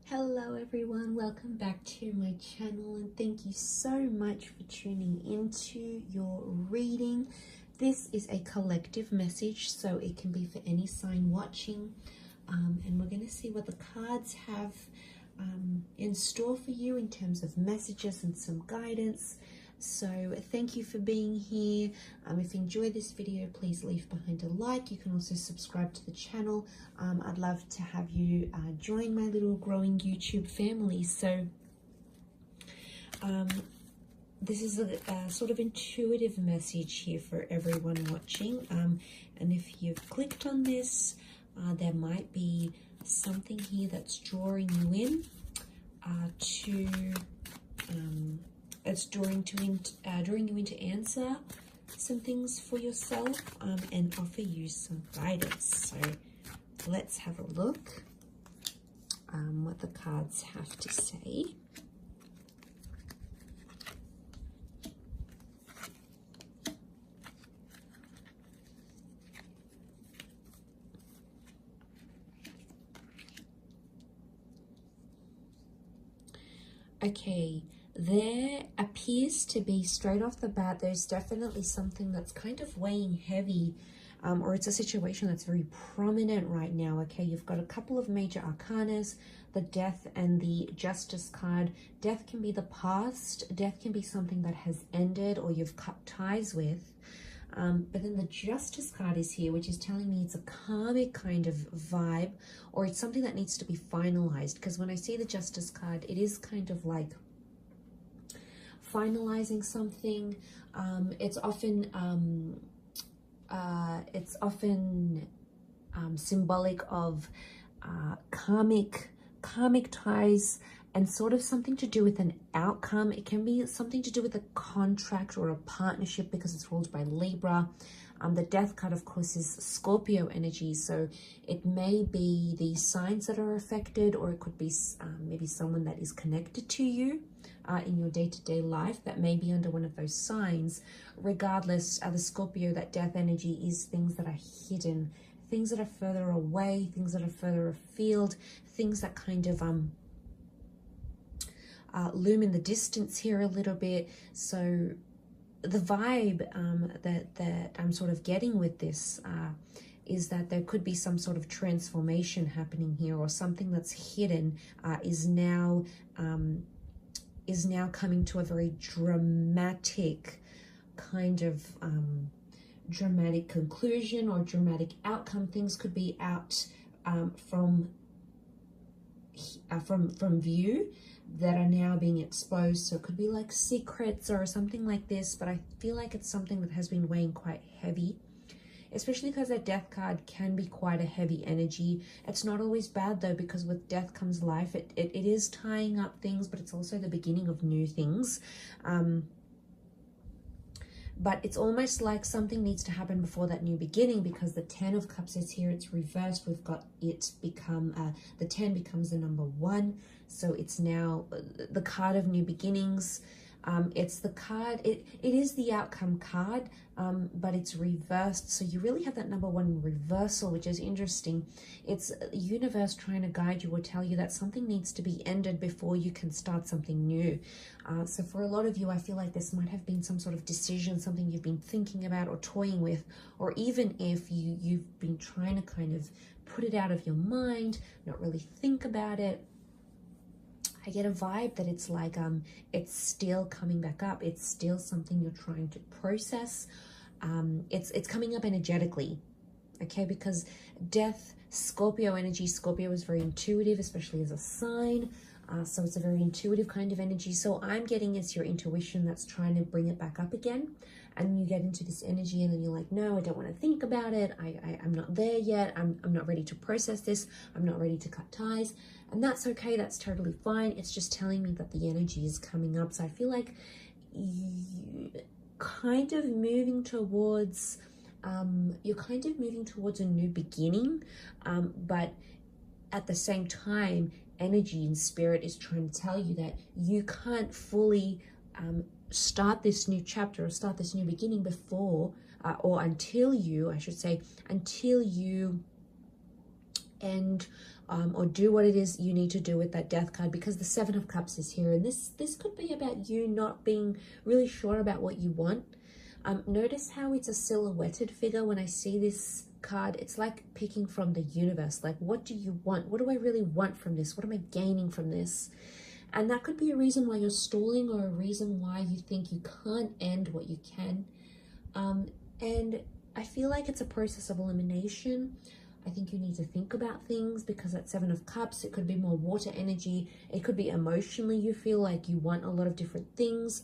Hello everyone, welcome back to my channel and thank you so much for tuning into your reading. This is a collective message, so it can be for any sign watching, and we're going to see what the cards have in store for you in terms of messages and some guidance. So thank you for being here. If you enjoy this video, please leave behind a like. You can also subscribe to the channel. I'd love to have you join my little growing YouTube family. So this is a sort of intuitive message here for everyone watching. And if you've clicked on this, there might be something here that's drawing you in it's drawing you in to answer some things for yourself and offer you some guidance. So let's have a look what the cards have to say. Okay, there appears to be, straight off the bat, there's definitely something that's kind of weighing heavy, or it's a situation that's very prominent right now. Okay, you've got a couple of major arcanas, the Death and the Justice card. Death can be the past, death can be something that has ended or you've cut ties with. But then the Justice card is here, which is telling me it's a karmic kind of vibe, or it's something that needs to be finalized. Because when I see the Justice card, it is kind of like finalizing something. It's often symbolic of karmic ties, and sort of something to do with an outcome. It can be something to do with a contract or a partnership because it's ruled by Libra. The Death card, of course, is Scorpio energy, so it may be the signs that are affected, or it could be maybe someone that is connected to you in your day-to-day life that may be under one of those signs. Regardless, the Scorpio, that Death energy, is things that are hidden, things that are further away, things that are further afield, things that kind of loom in the distance here a little bit. So the vibe that I'm sort of getting with this is that there could be some sort of transformation happening here, or something that's hidden is now coming to a very dramatic kind of dramatic conclusion or dramatic outcome. Things could be out from view that are now being exposed. So it could be like secrets or something like this, but I feel like it's something that has been weighing quite heavy, especially because that Death card can be quite a heavy energy. It's not always bad though, because with death comes life. It is tying up things, but it's also the beginning of new things. But it's almost like something needs to happen before that new beginning, because the 10 of Cups is here. It's reversed. We've got it become, the 10 becomes the number 1. So it's now the card of new beginnings. It's the card, it is the outcome card, but it's reversed. So you really have that number 1 reversal, which is interesting. It's the universe trying to guide you or tell you that something needs to be ended before you can start something new. So for a lot of you, I feel like this might have been some sort of decision, something you've been thinking about or toying with, or even if you've been trying to kind of put it out of your mind, not really think about it. I get a vibe that it's like it's still coming back up. It's still something you're trying to process. It's coming up energetically, okay? Because Death, Scorpio energy. Scorpio is very intuitive, especially as a sign. So it's a very intuitive kind of energy. So I'm getting it's your intuition that's trying to bring it back up again. And you get into this energy and then you're like, no, I don't want to think about it. I'm not there yet. I'm not ready to process this. I'm not ready to cut ties. And that's okay. That's totally fine. It's just telling me that the energy is coming up. So I feel like you kind of moving towards, you're kind of moving towards a new beginning. But at the same time, energy and spirit is trying to tell you that you can't fully start this new chapter or start this new beginning before or until you, I should say, until you end or do what it is you need to do with that death card, because the Seven of Cups is here, and this could be about you not being really sure about what you want. Notice how it's a silhouetted figure. When I see this card, it's like picking from the universe. Like, what do you want? What do I really want from this? What am I gaining from this? And that could be a reason why you're stalling, or a reason why you think you can't end what you can. And I feel like it's a process of elimination. I think you need to think about things, because that Seven of Cups, it could be more water energy. It could be emotionally you feel like you want a lot of different things,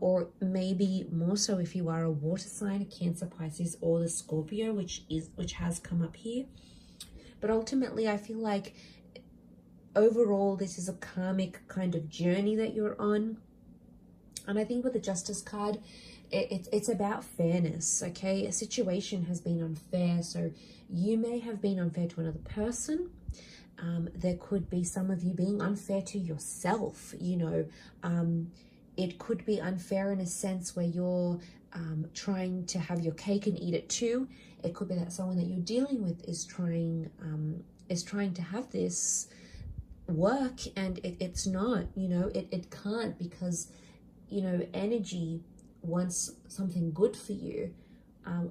or maybe more so if you are a water sign, a Cancer, Pisces, or the Scorpio, which has come up here. But ultimately, I feel like overall this is a karmic kind of journey that you're on. And I think with the Justice card, it's about fairness, okay? A situation has been unfair, so you may have been unfair to another person. There could be some of you being unfair to yourself, you know. It could be unfair in a sense where you're trying to have your cake and eat it too. It could be that someone that you're dealing with is trying to have this work, and it's not, you know, it can't, because, you know, energy wants something good for you,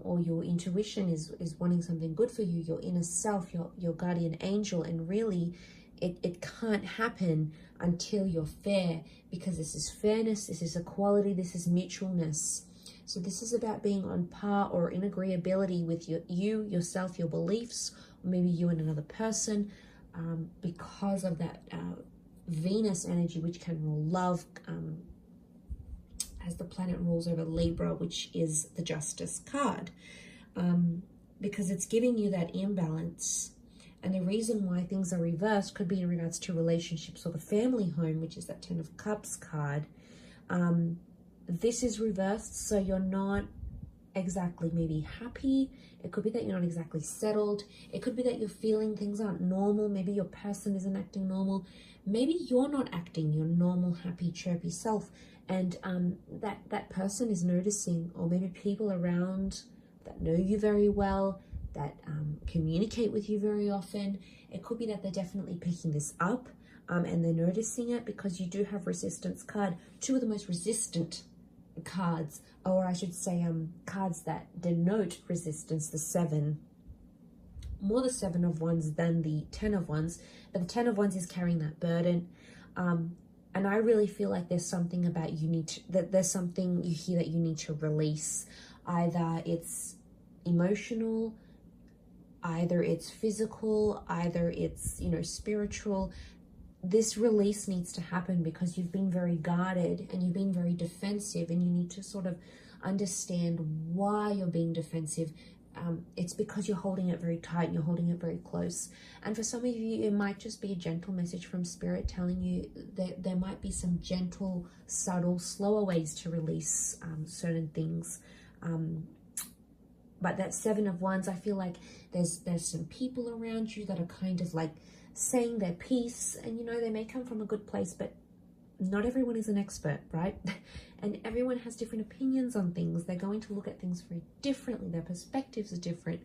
or your intuition is wanting something good for you, your inner self, your guardian angel, and really it can't happen until you're fair, because this is fairness, this is equality, this is mutualness. So this is about being on par or in agreeability with yourself, your beliefs, or maybe you and another person, because of that Venus energy, which can rule love, as the planet rules over Libra, which is the Justice card, because it's giving you that imbalance. And the reason why things are reversed could be in regards to relationships or the family home, which is that Ten of Cups card. This is reversed, so you're not exactly maybe happy. It could be that you're not exactly settled. It could be that you're feeling things aren't normal. Maybe your person isn't acting normal. Maybe you're not acting your normal, happy, chirpy self. And that person is noticing, or maybe people around that know you very well, that communicate with you very often. It could be that they're definitely picking this up, and they're noticing it, because you do have Resistance card, two of the most resistant cards, or I should say cards that denote resistance, the Seven. More the Seven of Wands than the Ten of Wands, but the Ten of Wands is carrying that burden. And I really feel like there's something about there's something you hear that you need to release. Either it's emotional, either it's physical, either it's, you know, spiritual. This release needs to happen, because you've been very guarded and you've been very defensive, and you need to sort of understand why you're being defensive. It's because you're holding it very tight and you're holding it very close. And for some of you, it might just be a gentle message from Spirit telling you that there might be some gentle, subtle, slower ways to release certain things. But that Seven of Wands, I feel like there's some people around you that are kind of like saying their piece, and you know, they may come from a good place, but not everyone is an expert, right? And everyone has different opinions on things. They're going to look at things very differently. Their perspectives are different.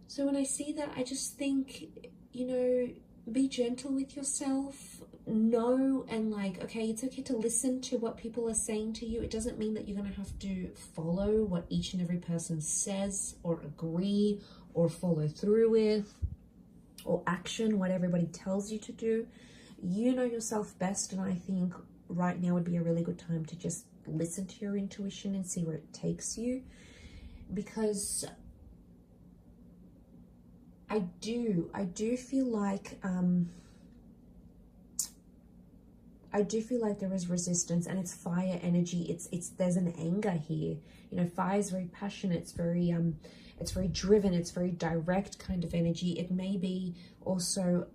So when I see that, I just think, you know, be gentle with yourself. Know, and like, okay, it's okay to listen to what people are saying to you. It doesn't mean that you're going to have to follow what each and every person says, or agree, or follow through with, or action what everybody tells you to do. You know yourself best, and I think right now would be a really good time to just listen to your intuition and see where it takes you, because I do feel like there is resistance, and it's fire energy. There's an anger here. You know, fire is very passionate. It's very driven. It's very direct kind of energy. It may be also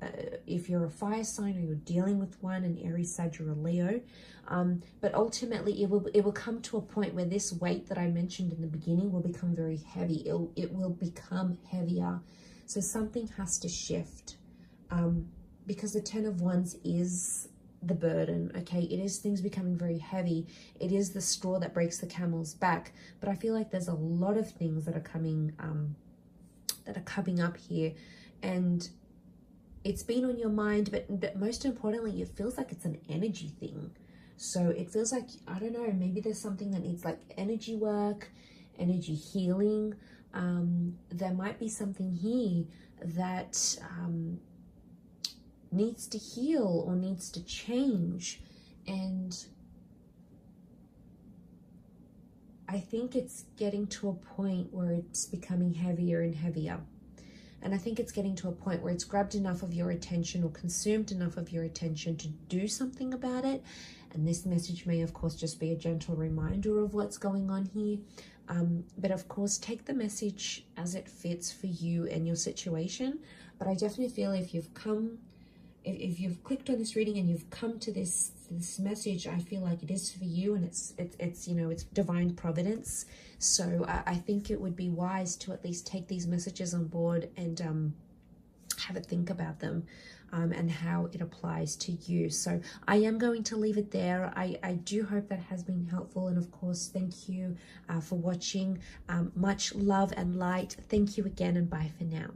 if you're a fire sign, or you're dealing with one, an Aries, Sag, or a Leo. But ultimately, it will come to a point where this weight that I mentioned in the beginning will become very heavy. It will become heavier. So something has to shift, because the Ten of Wands is the burden, okay? It is things becoming very heavy. It is the straw that breaks the camel's back. But I feel like there's a lot of things that are coming up here. and it's been on your mind, but most importantly, it feels like it's an energy thing. So it feels like, I don't know, maybe there's something that needs like energy work, energy healing. There might be something here that needs to heal or needs to change. And I think it's getting to a point where it's becoming heavier and heavier. And I think it's getting to a point where it's grabbed enough of your attention or consumed enough of your attention to do something about it. And this message may, of course, just be a gentle reminder of what's going on here. But of course, take the message as it fits for you and your situation. But I definitely feel if you've clicked on this reading and you've come to this message, I feel like it is for you, and it's you know, it's divine providence. So I think it would be wise to at least take these messages on board and have a think about them and how it applies to you. So I am going to leave it there. I do hope that has been helpful, and of course, thank you for watching. Much love and light. Thank you again, and bye for now.